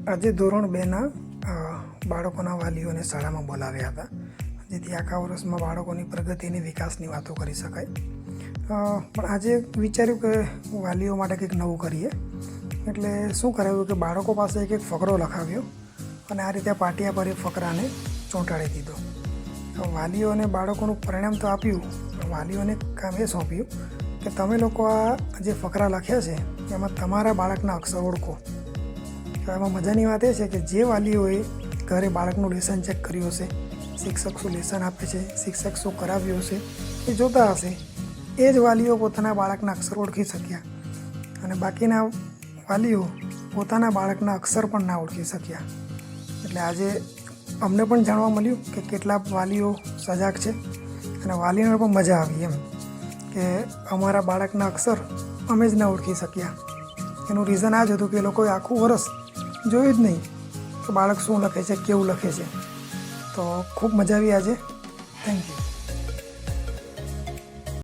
આજે ધોરણ 2ના બાળકોના વાલીઓને શાળામાં બોલાવ્યા હતા, જેથી આખા વર્ષમાં બાળકોની પ્રગતિની વિકાસની વાતો કરી શકાય. પણ આજે વિચાર્યું કે વાલીઓ માટે કંઈક નવું કરીએ. એટલે શું કરાવ્યું કે બાળકો પાસે એક ફકરો લખાવ્યો અને આ રીતે પાટિયા પર એ ફકરાને ચોંટાડી દીધો. વાલીઓને બાળકોનું પરિણામ તો આપ્યું, પણ વાલીઓને કામ એ સોંપ્યું કે તમે લોકો આ જે ફકરા લખ્યા છે એમાં તમારા બાળકના અક્ષર ઓળખો. એમાં મજાની વાત એ છે કે જે વાલીઓએ ઘરે બાળકનું લેસન ચેક કર્યું હશે, શિક્ષક શું લેસન આપે છે, શિક્ષક શું કરાવ્યું હશે, એ જોતા હશે, એ જ વાલીઓ પોતાના બાળકના અક્ષર ઓળખી શક્યા. અને બાકીના વાલીઓ પોતાના બાળકના અક્ષર પણ ના ઓળખી શક્યા. એટલે આજે અમને પણ જાણવા મળ્યું કે કેટલા વાલીઓ સજાગ છે અને વાલીઓને પણ મજા આવી એમ કે અમારા બાળકના અક્ષર અમે જ ન ઓળખી શક્યા. એનું રીઝન આ જ હતું કે એ લોકોએ આખું વર્ષ જોયું જ નહીં કે બાળક શું લખે છે, કેવું લખે છે. તો ખૂબ મજા આવી આજે. Thank you.